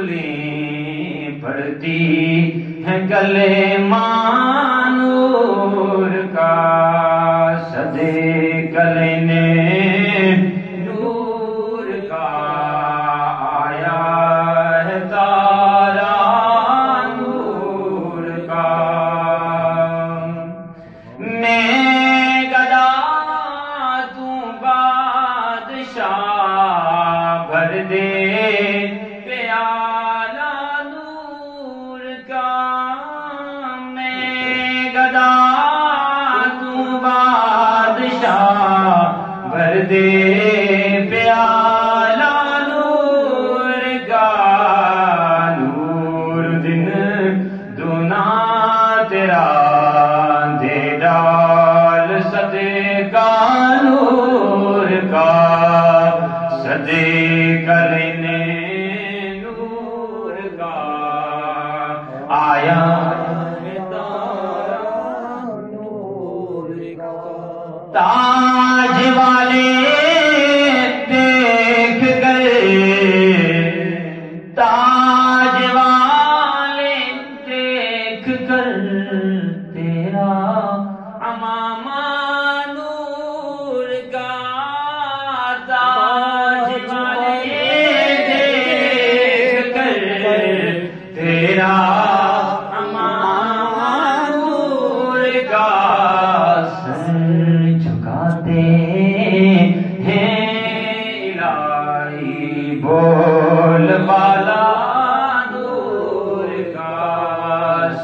رسولیں پڑھتی ہیں کلمہ نور کا، صدے کلمے نور کا آیا ہے تارا نور کا۔ میں گدا تو بادشاہ بھر دے پیالہ نور کا، میں گدا تو بادشاہ بھر دے پیالہ نور کا، نور دن دونا تیرا دے ڈال صدقہ نور کا، صدے کرنے نور کا آیا تاج والے دیکھ گئے، تاج والے دیکھ کر تیرا امامہ نور کا، تاج والے دیکھ کر تیرا امامہ نور کا، جھکاتے ہیں الہی بول بالا نور کا،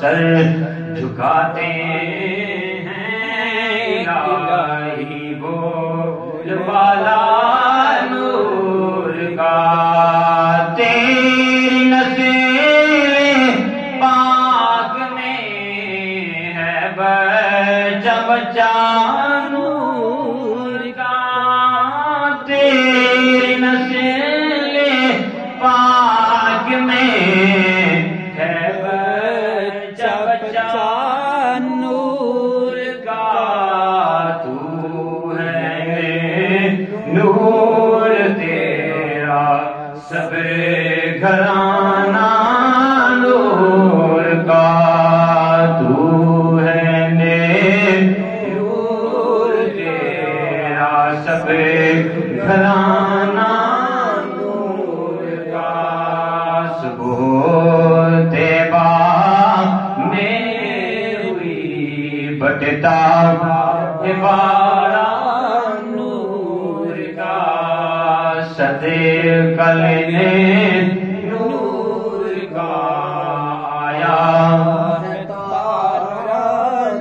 سر جھکاتے ہیں الہی بول بالا نور کا، تیری نسل پاک میں ہے بچہ بچہ نور کا، تیری نسل پاک میں ہے بچہ بچہ نور کا، تو ہے نور تیرا سب گھرانہ نور کا، تو ہے نور تیرا سب گھرانہ نور کا، صبح طیبہ میں ہوئی بٹتا بارہ نور کا، صدے کلمے نور کا آیا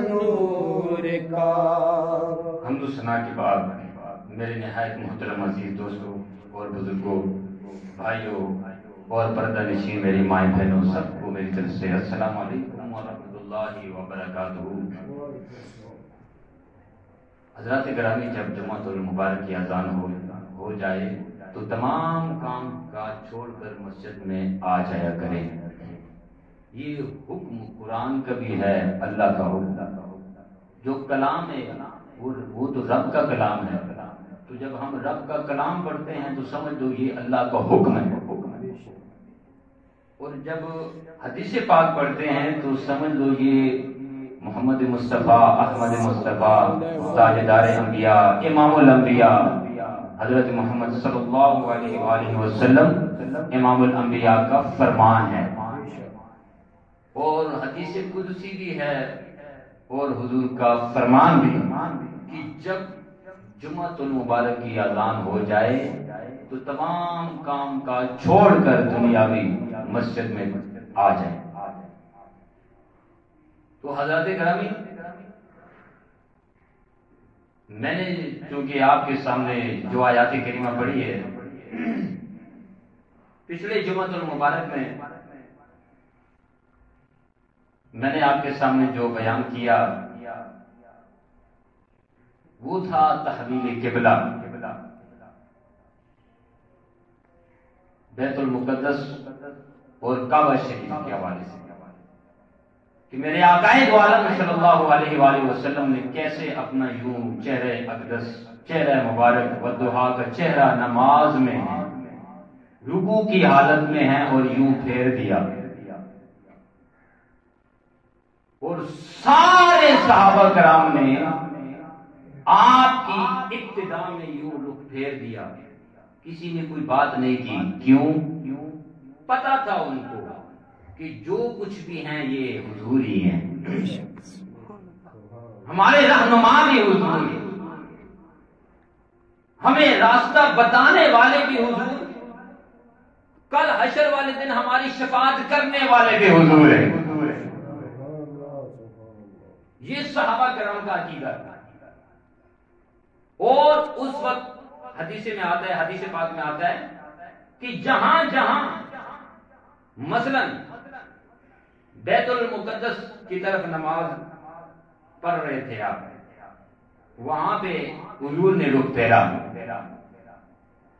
نور کا۔ حمد و ثنا کے بعد میرے نہایت محترم عزیز دوستوں اور بزرگوں، بھائیوں اور پردہ نشین میری مائیں بہنوں، سب کو میری طرف سے السلام علیکم ورحمۃ اللہ وبرکاتہ۔ حضرات گرامی، جب جمعۃ المبارک کی اذان ہو جائے تو تمام کام کاج چھوڑ کر مسجد میں آ جایا کریں۔ یہ حکم قرآن کا بھی ہے، اللہ کا حکم۔ جو کلام ہے وہ تو رب کا کلام ہے، تو جب ہم رب کا کلام پڑھتے ہیں تو سمجھ لو یہ اللہ کا حکم ہے، اور جب حدیث پاک پڑھتے ہیں تو سمجھ لو یہ محمد مصطفیٰ احمد مصطفیٰ تاجدار انبیاء امام الانبیاء حضرت محمد صلی اللہ علیہ وآلہ وسلم امام الانبیاء کا فرمان ہے، اور حدیث قدسی بھی ہے اور حضور کا فرمان بھی کہ جب جمعۃ المبارک کی اذان ہو جائے تو تمام کام کاج چھوڑ کر دنیاوی مسجد میں آ جائیں۔ تو حضرات گرامی، میں نے چونکہ آپ کے سامنے جو آیات کریمہ پڑھی ہے، پچھلے جمعۃ المبارک میں نے آپ کے سامنے جو بیان کیا وہ تھا تحویل قبلہ، بیت المقدس اور کعبہ شریف کے حوالے سے، کہ میرے آقا دو عالم صلی اللہ علیہ وآلہ وسلم نے کیسے اپنا یوں چہرہ اقدس، چہرہ مبارک والضحیٰ کا چہرہ نماز میں رکوع کی حالت میں ہیں اور یوں پھیر دیا، اور سارے صحابہ کرام نے آپ کی ابتدا میں یوں رخ پھیر دیا، کسی نے کوئی بات نہیں کی۔ کیوں؟ پتا تھا ان کو کہ جو کچھ بھی ہیں یہ حضور ہی ہیں، ہمارے رہنما بھی حضور ہیں، ہمیں راستہ بتانے والے بھی حضور، کل حشر والے دن ہماری شفاعت کرنے والے بھی حضور ہیں۔ یہ صحابہ کرام کا عقیدہ تھا۔ اور اس وقت حدیث میں آتا ہے، حدیث پاک میں آتا ہے کہ جہاں جہاں مثلا بیت المقدس کی طرف نماز پڑھ رہے تھے آپ، وہاں پہ حضور نے رخ پھیرا،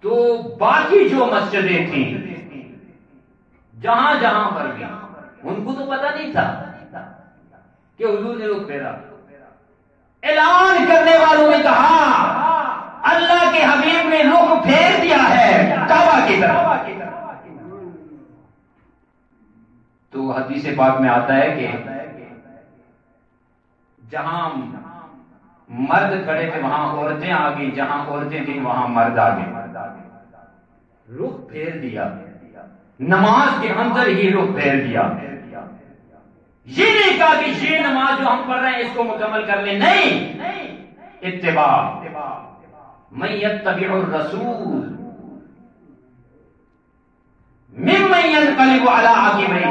تو باقی جو مسجدیں تھیں جہاں جہاں پر بھی ان کو تو پتہ نہیں تھا کہ حضور نے رخ پھیرا۔ اعلان کرنے والوں نے کہا اللہ کے حبیب نے رخ پھیر دیا ہے کعبہ کی طرف۔ تو حدیث پاک میں آتا ہے کہ جہاں مرد کھڑے تھے وہاں عورتیں آ گئی، جہاں عورتیں تھیں وہاں مرد آ گئے، رخ پھیر دیا، نماز کے اندر ہی رخ پھیر دیا۔ یہ نہیں کہا کہ یہ نماز جو ہم پڑھ رہے ہیں اس کو مکمل کر لیں، نہیں، اتباع، من یتبع الرسول ممن ینقلب علی عقبیہ۔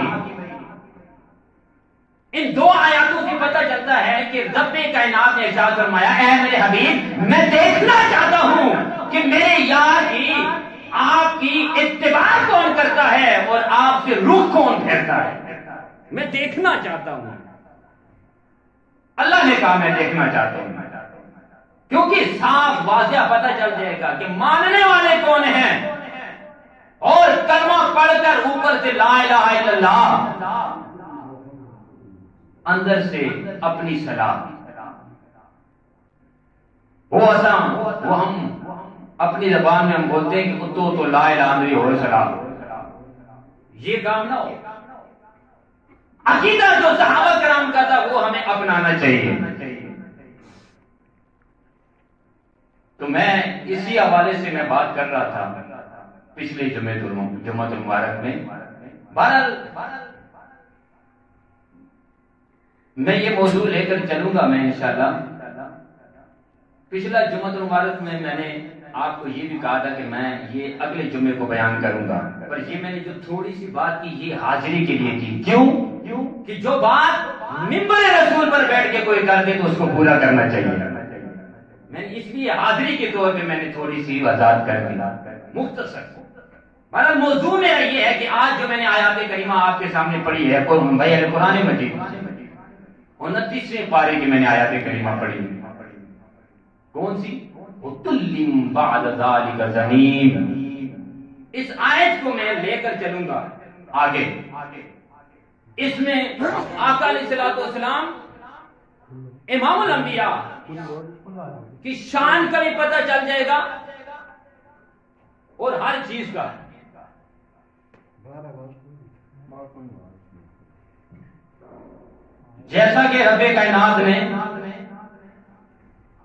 ان دو آیاتوں سے پتہ چلتا ہے کہ رب کائنات نے ارشاد فرمایا اے میرے حبیب میں دیکھنا چاہتا ہوں کہ میرے یار کی آپ کی اتباع کون کرتا ہے اور آپ سے رخ کون پھیرتا ہے، میں دیکھنا چاہتا ہوں۔ اللہ نے کہا میں دیکھنا چاہتا ہوں، کیونکہ صاف واضح پتہ چل جائے گا کہ ماننے والے کون ہیں، اور کلمہ پڑھ کر اوپر سے لا الہ الا اللہ، اندر سے اپنی صلاح، وہ ہم اپنی زبان میں ہم بولتے ہیں کہ تو لا الہ اندری ہو صلاح، یہ کام نہ ہو۔ عقیدہ جو صحابہ کرام کا تھا وہ ہمیں اپنانا چاہیے۔ تو میں اسی حوالے سے میں بات کر رہا تھا پچھلے جمعہ المبارک میں۔ بہرحال میں یہ موضوع لے کر چلوں گا میں انشاءاللہ۔ پچھلا جمعہ المبارک میں میں نے آپ کو یہ بھی کہا تھا کہ میں یہ اگلے جمعے کو بیان کروں گا، پر یہ میں نے جو تھوڑی سی بات کی یہ حاضری کے لیے کی۔ کیوں کہ جو بات منبر رسول پر بیٹھ کے کوئی کر دے تو اس کو پورا کرنا چاہیے۔ میں نے اس لیے حاضری کے طور پہ میں نے تھوڑی سی وضاحت کر دی مختصر۔ ہمارا موضوع میرا یہ ہے کہ آج جو میں نے آیات کریمہ آپ کے سامنے پڑھی ہے قرآن مجید 29ویں پارے کی میں نے آیات کریمہ پڑھی، کون سی؟ وَتُلِّمْ بَعْدَ ذَلِكَ زَنِيمٌ۔ اس آیت کو میں لے کر چلوں گا آگے۔ اس میں آقا علیہ الصلوۃ والسلام امام الانبیاء کی شان کا بھی پتہ چل جائے گا اور ہر چیز کا۔ جیسا کہ رب کائنات نے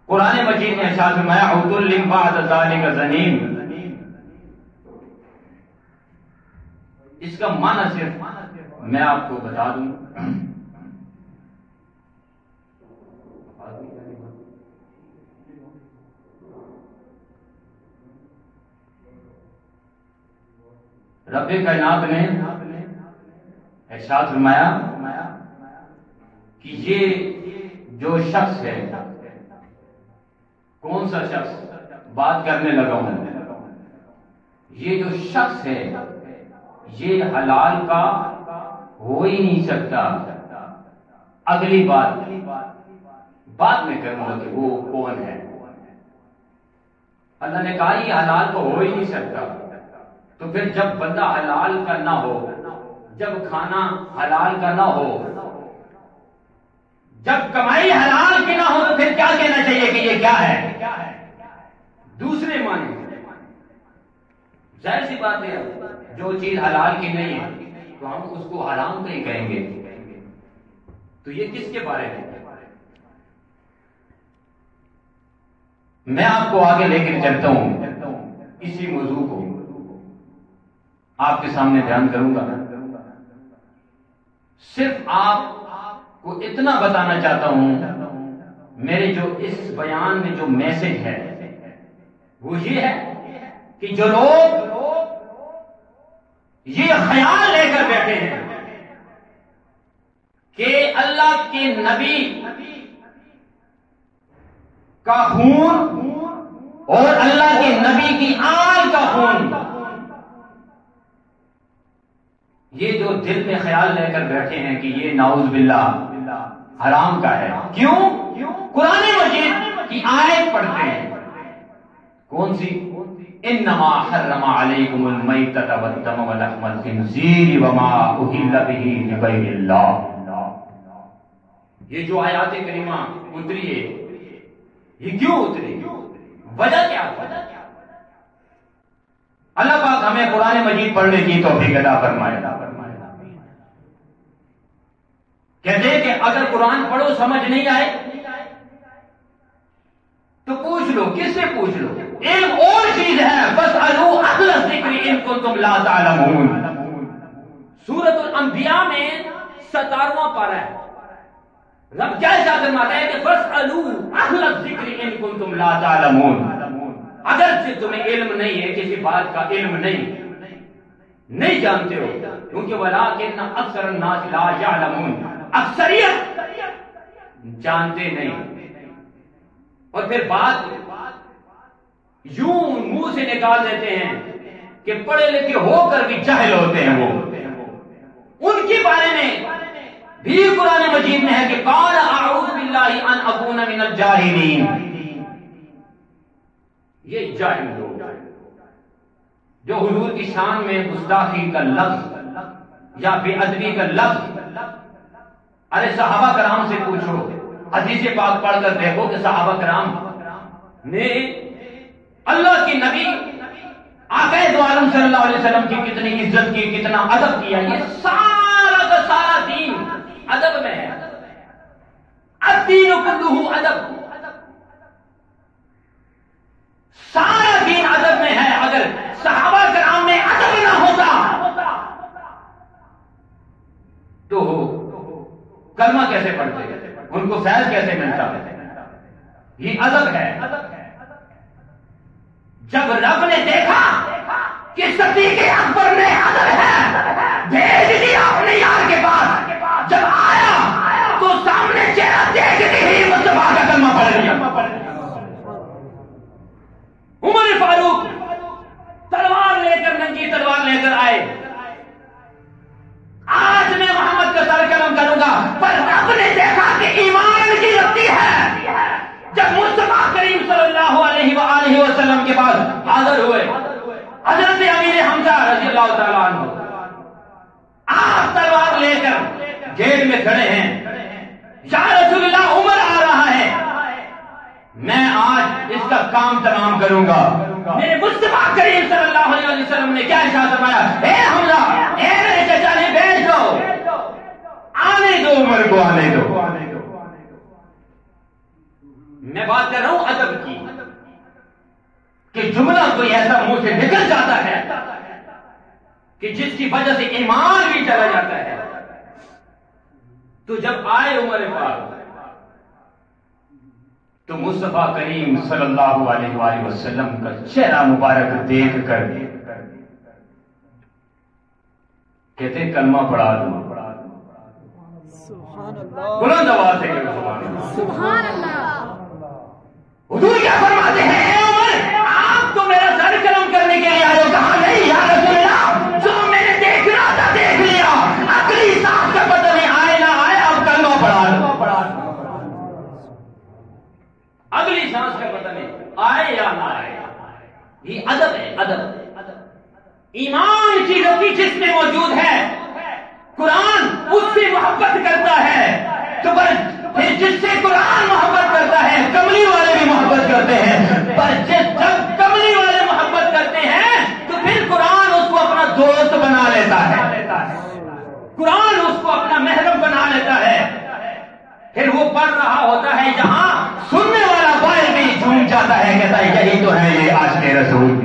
قرآن مجید نے ارشاد فرمایا عُتُلٍّ بَعْدَ ذَلِكَ زَنِيمٌ، اس کا معنی صرف میں آپ کو بتا دوں۔ رب کائنات نے ارشاد فرمایا کہ یہ جو شخص ہے، کون سا شخص؟ بات کرنے لگا ہوں۔ یہ جو شخص ہے یہ حلال کا ہو ہی نہیں سکتا۔ اگلی بات بعد میں کروں گا کہ وہ کون ہے۔ اللہ نے کہا یہ حلال کو ہو ہی نہیں سکتا، تو پھر جب بندہ حلال کا نہ ہو، جب کھانا حلال کا نہ ہو، جب کمائی حلال کی نہ ہو، تو پھر کیا کہنا چاہیے کہ یہ کیا ہے؟ دوسرے معنی ظاہر سی بات ہے جو چیز حلال کی نہیں ہے تو ہم اس کو حرام نہیں کہیں گے. تو یہ کس کے بارے میں؟ میں آپ کو آگے لے کر چلتا ہوں. اسی موضوع کو آپ کے سامنے بیان کروں گا. صرف آپ کو اتنا بتانا چاہتا ہوں، میرے جو اس بیان میں جو میسج ہے وہ یہ ہے کہ جو لوگ یہ خیال لے کر بیٹھے ہیں کہ اللہ کے نبی کا خون اور اللہ کے نبی کی آل کا خون، یہ جو دل میں خیال لے کر بیٹھے ہیں کہ یہ نعوذ باللہ حرام کا ہے. کیوں؟ قرآن مجید کی آیت پڑھتے ہیں. کون سی؟ انما حرم علیکم المیتۃ والدم ولحم الخنزیر وما اہل بہ لغیر اللہ. یہ جو آیات کریمہ اتری ہے یہ کیوں اتری؟ وجہ کیا؟ اللہ پاک ہمیں قرآن مجید پڑھنے کی توفیق عطا فرمائے. کہتے ہیں کہ اگر قرآن پڑھو سمجھ نہیں آئے تو پوچھ لو. کس سے پوچھ لو؟ علم اور چیز ہے. فاسألوا اہل الذکر ان کنتم لا تعلمون. سورۃ الانبیاء میں 17واں پارہ ہے. رب کیا ارشاد فرماتا ہے کہ فاسألوا اہل الذکر ان کنتم لا تعلمون. اگر تمہیں علم نہیں ہے، کسی بات کا علم نہیں جانتے ہو، کیونکہ ولکن اکثر الناس لا یعلمون، اکثریت جانتے نہیں. اور پھر بات یوں منہ سے نکال دیتے ہیں کہ پڑھے لکھے ہو کر بھی جاہل ہوتے ہیں. وہ ان کے بارے میں بھی قرآن مجید میں ہے کہ قال اعوذ باللہ ان اکون من الجاہلین. یہ جاہل لوگ جو حضور کی شان میں گستاخی کا لفظ یا بے ادبی کا لفظ، ارے صحابہ کرام سے پوچھو، حدیث پاک پڑھ کر دیکھو کہ صحابہ کرام نے اللہ کے نبی آقا دو عالم صلی اللہ علیہ وسلم کی کتنی عزت کی، کتنا ادب کیا. یہ سارا کا سارا دین ادب میں ہے. الدین کلہ ادب، سارا دین ادب میں ہے. اگر صحابہ کرام میں ادب نہ ہوتا تو کلمہ کیسے پڑھتے، ان کو فیض کیسے ملتا؟ یہ ادب ہے. جب رب نے دیکھا کہ صدیق اکبر میں ادب ہے، بھیج دیا اپنے یار کے پاس. جب آیا تو سامنے چہرہ دیکھتے ہی مصطفیٰ کا کلمہ پڑھ لیا. عمر فاروق تلوار لے کر، ننگی تلوار لے کر آئے. آج میں محمد کا سر قلم کروں گا، پر رب نے دیکھا کہ ایمان کی رتی ہے. جب مصطفیٰ کریم صلی اللہ علیہ وآلہ وسلم کے پاس حاضر ہوئے حضرت امیر حمزہ رضی اللہ تعالیٰ عنہ، آپ تلوار لے کر گیٹ میں کھڑے ہیں. یا رسول اللہ، عمر آ رہا ہے، میں آج اس کا کام تمام کروں گا. میرے مصطفیٰ کریم صلی اللہ علیہ وسلم نے کیا ارشاد فرمایا؟ اے حمزہ، اے میرے چچا نے بیچ دو، آنے دو عمر کو، آنے دو. میں بات کر رہا ہوں ادب کی کہ جملہ کوئی ایسا منہ سے نکل جاتا ہے کہ جس کی وجہ سے ایمان بھی چلا جاتا ہے. تو جب آئے عمر پاک تو مصطفیٰ کریم صلی اللہ علیہ وآلہ وسلم کا چہرہ مبارک دیکھ کر کہتے کلمہ پڑھا دو. بلند آواز سے سبحان اللہ. حضور کیا فرماتے ہیں؟ اے عمر، آپ تو میرا سر قلم کرنے کے لیے آئے ہو. کہا نہیں یا رسول اللہ، جو میں نے دیکھنا تھا دیکھ لیا، اگلی سانس کا پتہ نہیں آئے نہ آئے، اب کلمہ پڑھا دو. اگلی سانس کا پتہ نہیں آئے یا نہ آئے. یہ ادب ہے. ادب ایمان کی رتی جس میں موجود ہے، قرآن اس سے محبت کرتا ہے. تو پھر جس سے قرآن محبت کرتا ہے، کملی والے بھی محبت کرتے ہیں. پر جب کملی والے محبت کرتے ہیں تو پھر بنا لیتا ہے، قرآن اس کو اپنا محرم بنا لیتا ہے، پھر وہ پڑھ رہا ہوتا ہے جہاں سننے والا بائیں بھی جھوم جاتا ہے، کہتا ہے یہی تو ہے یہ عاشق رسول۔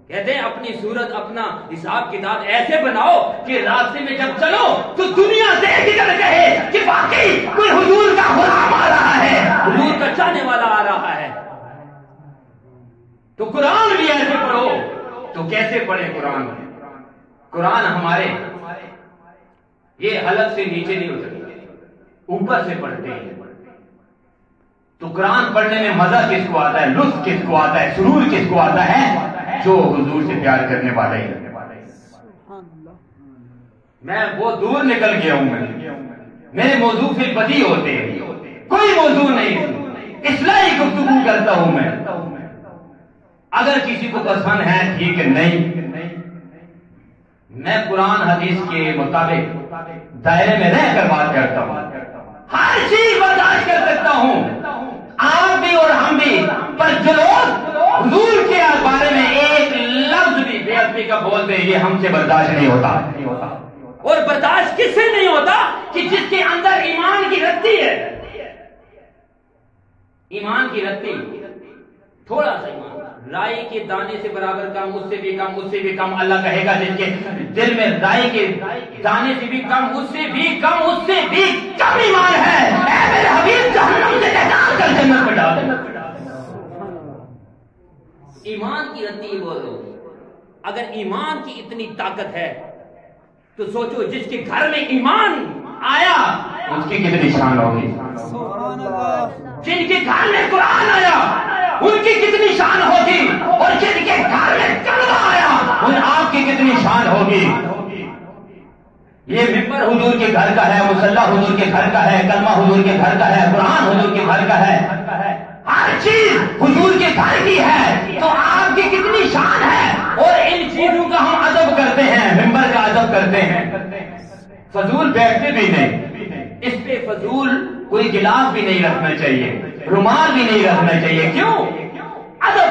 کہتے ہیں اپنی صورت اپنا حساب کتاب ایسے بناؤ کہ راستے میں جب چلو تو دنیا دیکھ کر کہے کہ واقعی کوئی حضور کا غلام آ رہا ہے، حضور کا چاہنے والا آ رہا ہے۔ تو قرآن بھی ایسے پڑھو۔ تو کیسے پڑھیں قرآن؟ قرآن ہمارے یہ حلق سے نیچے نہیں اترتے، اوپر سے پڑھتے ہیں۔ تو قرآن پڑھنے میں مزہ کس کو آتا ہے، لطف کس کو آتا ہے، سرور کس کو آتا ہے؟ جو حضور سے پیار کرنے والے ہیں۔ میں بہت دور نکل گیا ہوں، میرے موضوع پھر بدی ہوتے ہیں، کوئی موضوع نہیں، اصلاحی گفتگو کرتا ہوں میں۔ اگر کسی کو پسند ہے ٹھیک ہے، نہیں میں قرآن حدیث کے مطابق دائرے میں رہ کر بات کرتا ہوں، ہر چیز برداشت کر سکتا ہوں، آپ بھی اور ہم بھی، پر جو لوگ حضور کے بارے میں ایک لفظ بھی بے ادبی کا بولتے ہیں، یہ ہم سے برداشت نہیں ہوتا۔ اور برداشت کس سے نہیں ہوتا؟ کہ جس کے اندر ایمان کی رتی ہے، ایمان کی رتی، تھوڑا سا ایمان، رائی کے دانے سے برابر کم، اس سے بھی کم، اس سے بھی کم۔ اللہ کہے گا جس کے دل میں رائی کے دانے سے بھی کم، اس سے بھی کم، اس سے بھی کم ایمان ہے، اے میرے حبیب جہنم سے نکال کر جنت میں ڈال۔ ایمان کی رتی بولو۔ اگر ایمان کی اتنی طاقت ہے تو سوچو جس کے گھر میں ایمان آیا اس کی کتنی شان ہوگی، جن کے گھر میں قرآن آیا ان کی کتنی شان ہوگی، اور جن کے گھر میں کلمہ آیا ان آپ کی کتنی شان ہوگی۔ یہ ممبر حضور کے گھر کا ہے، مصلی حضور کے گھر کا ہے، کلمہ حضور کے گھر کا ہے، قرآن حضور کے گھر کا ہے، ہر چیز حضور کے گھر کی ہے، تو آپ کی کتنی شان ہے۔ اور ان چیزوں کا ہم ادب کرتے ہیں، ممبر کا ادب کرتے ہیں، فضول بیٹھتے بھی نہیں، اس پہ فضول کوئی گلاس بھی نہیں رکھنا چاہیے، رومال بھی نہیں رکھنا چاہیے۔ کیوں؟ ادب۔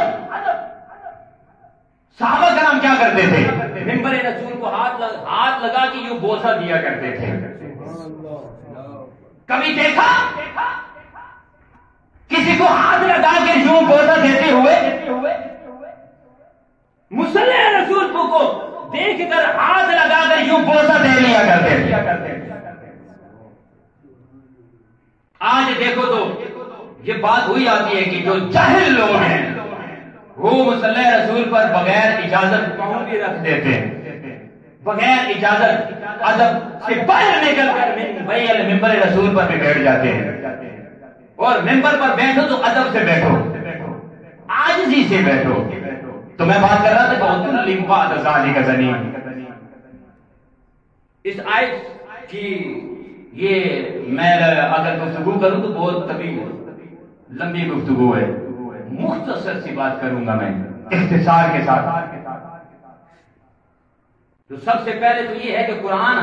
صحابہ کرام کیا کرتے تھے؟ ممبر رسول کو ہاتھ لگا کے یوں بوسہ دیا کرتے تھے۔ کبھی دیکھا کسی کو ہاتھ لگا کے یوں بوسہ دیتے ہوئے؟ مصلی رسول کو دیکھ کر ہاتھ لگا کر یوں بوسہ دے لیا کرتے تھے۔ آج دیکھو تو یہ بات ہوئی آتی ہے کہ جو جاہل لوگ ہیں وہ مصلی رسول پر بغیر اجازت پاؤں بھی رکھ دیتے ہیں، بغیر اجازت ادب سے باہر نکل کر ممبر رسول پر بھی بیٹھ جاتے ہیں۔ اور ممبر پر بیٹھو تو ادب سے بیٹھو، عاجزی سے بیٹھو۔ تو میں بات کر رہا تھا بہت لمبا ذالی کا زنیم، اس آیت کی یہ میں اگر گفتگو کروں تو بہت طویل لمبی گفتگو ہے، مختصر سی بات کروں گا میں اختصار کے ساتھ۔ تو سب سے پہلے تو یہ ہے کہ قرآن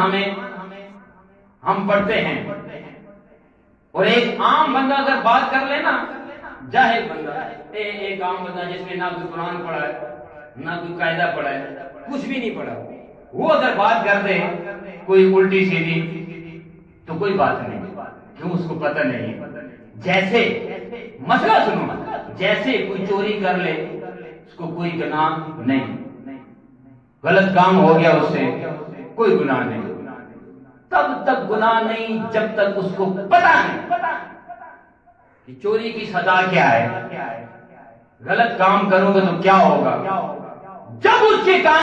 ہم پڑھتے ہیں، اور ایک عام بندہ اگر بات کر لے نا، جاہل بندہ، ایک عام بندہ جس نے نہ کوئی قرآن پڑھا ہے نہ کوئی قاعدہ پڑھا ہے، کچھ بھی نہیں پڑھا، وہ اگر بات کر دے کوئی الٹی سیدھی تو کوئی بات نہیں، کیوں؟ اس کو پتہ نہیں۔ جیسے مسئلہ سنو، جیسے کوئی چوری کر لے اس کو کوئی گناہ نہیں، غلط کام ہو گیا اس سے کوئی گناہ نہیں، تب تک گناہ نہیں جب تک اس کو پتہ نہیں کہ چوری کی سزا کیا ہے، غلط کام کروں گا تو کیا ہوگا۔ جب اس کے کام